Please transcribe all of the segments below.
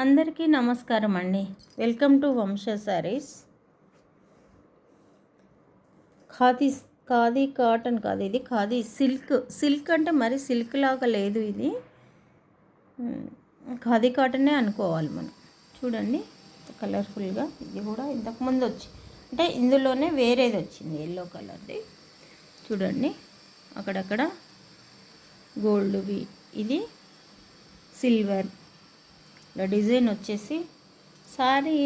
అందరికీ నమస్కారం అండి. వెల్కమ్ టు వంశ శారీస్. ఖాదీ ఖాదీ కాటన్ కాదు, ఇది ఖాదీ సిల్క్ అంటే మరి సిల్క్ లాగా లేదు, ఇది ఖాదీ కాటనే అనుకోవాలి మనం. చూడండి కలర్ఫుల్గా. ఇది కూడా ఇంతకుముందు అంటే ఇందులోనే వేరేది వచ్చింది, ఎల్లో కలర్ది. చూడండి అక్కడక్కడ గోల్డ్వి, ఇది సిల్వర్. ఇలా డిజైన్ వచ్చేసి సారీ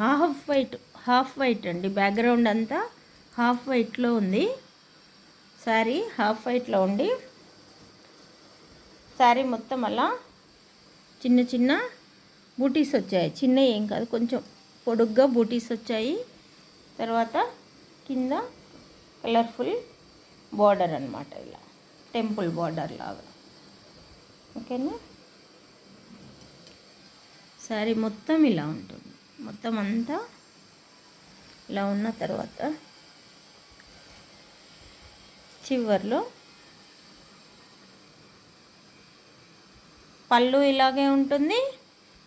హాఫ్ వైట్ అండి. బ్యాక్గ్రౌండ్ అంతా హాఫ్ వైట్లో ఉంది. సారీ హాఫ్ వైట్లో ఉండి సారీ మొత్తం అలా చిన్న చిన్న బూటీస్ వచ్చాయి. చిన్న ఏం కాదు, కొంచెం పొడుగ్గా బూటీస్ వచ్చాయి. తర్వాత కింద కలర్ఫుల్ బార్డర్ అన్నమాట, ఇలా టెంపుల్ బార్డర్ లాగా. ఓకేనా. శారీ మొత్తం ఇలా ఉంటుంది. మొత్తం అంతా ఇలా ఉన్న తర్వాత చివర్లో పళ్ళు ఇలాగే ఉంటుంది,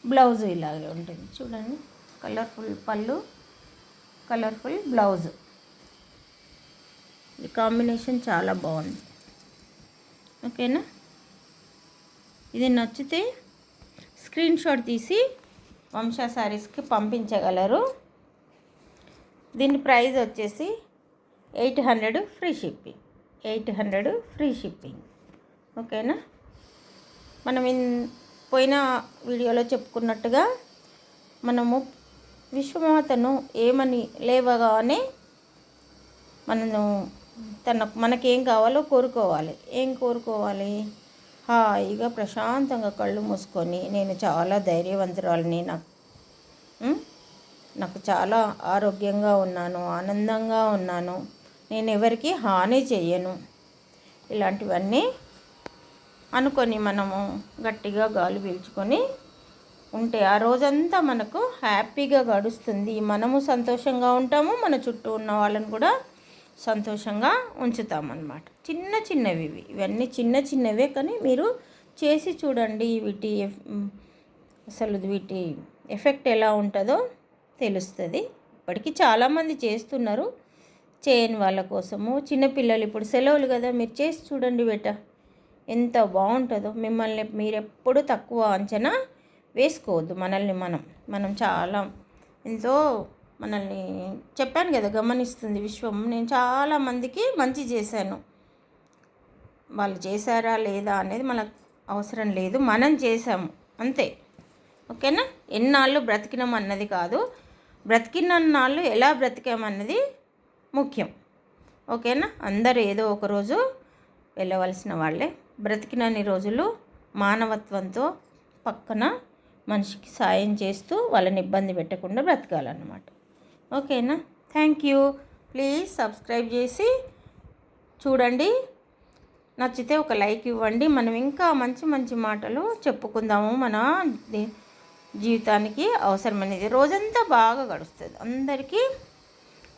బ్లౌజ్ ఇలాగే ఉంటుంది. చూడండి కలర్ఫుల్ పళ్ళు, కలర్ఫుల్ బ్లౌజ్. ఈ కాంబినేషన్ చాలా బాగుంది. ఓకేనా. ఇది నచ్చితే స్క్రీన్ షాట్ తీసి వంశ శారీస్కి పంపించగలరు. దీని ప్రైస్ వచ్చేసి 800 ఫ్రీ షిప్పింగ్. 800 free shipping. ఓకేనా. మనం పోయిన వీడియోలో చెప్పుకున్నట్టుగా మనము విశ్వమాతను ఏమని లేవగానే మనకేం కావాలో కోరుకోవాలి. ఏం కోరుకోవాలి? హాయిగా ప్రశాంతంగా కళ్ళు మూసుకొని, నేను చాలా ధైర్యవంతురాలని, నాకు చాలా ఆరోగ్యంగా ఉన్నాను, ఆనందంగా ఉన్నాను, నేను ఎవరికి హాని చెయ్యను, ఇలాంటివన్నీ అనుకొని మనము గట్టిగా గాలి పీల్చుకొని ఉంటే ఆ రోజంతా మనకు హ్యాపీగా గడుస్తుంది. మనము సంతోషంగా ఉంటాము, మన చుట్టూ ఉన్న వాళ్ళని కూడా సంతోషంగా ఉంచుతామన్నమాట. చిన్న చిన్నవి ఇవన్నీ చిన్న చిన్నవే, కానీ మీరు చేసి చూడండి. వీటి ఎఫెక్ట్ ఎలా ఉంటుందో తెలుస్తుంది. ఇప్పటికీ చాలామంది చేస్తున్నారు. చేయని వాళ్ళ కోసము, చిన్నపిల్లలు ఇప్పుడు సెలవులు కదా, మీరు చేసి చూడండి బేట, ఎంత బాగుంటుందో. మిమ్మల్ని మీరెప్పుడు తక్కువ అంచనా వేసుకోవద్దు. మనం చాలా ఎంతో మనల్ని చెప్పాను కదా, గమనిస్తుంది విశ్వం. నేను చాలామందికి మంచి చేశాను. వాళ్ళు చేశారా లేదా అనేది మనకు అవసరం లేదు, మనం చేసాము అంతే. ఓకేనా. ఎన్నాళ్ళు బ్రతికినాం అన్నది కాదు, బ్రతికినన్నాళ్ళు ఎలా బ్రతికామన్నది ముఖ్యం. ఓకేనా. అందరూ ఏదో ఒకరోజు వెళ్ళవలసిన వాళ్ళే. బ్రతికినన్ని రోజులు మానవత్వంతో పక్కన మనిషికి సాయం చేస్తూ వాళ్ళని ఇబ్బంది పెట్టకుండా బ్రతకాలన్నమాట. ఓకేనా. Thank you. ప్లీజ్ సబ్స్క్రైబ్ చేసి చూడండి. నచ్చితే ఒక లైక్ ఇవ్వండి. మనం ఇంకా మంచి మంచి మాటలు చెప్పుకుందాము. మన జీవితానికి అవసరమైనది. రోజంతా బాగా గడుస్తుంది. అందరికీ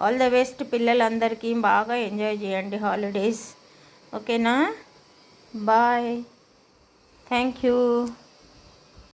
ఆల్ ద బెస్ట్. పిల్లలందరికీ బాగా ఎంజాయ్ చేయండి హాలిడేస్. ఓకేనా. బాయ్. Thank you.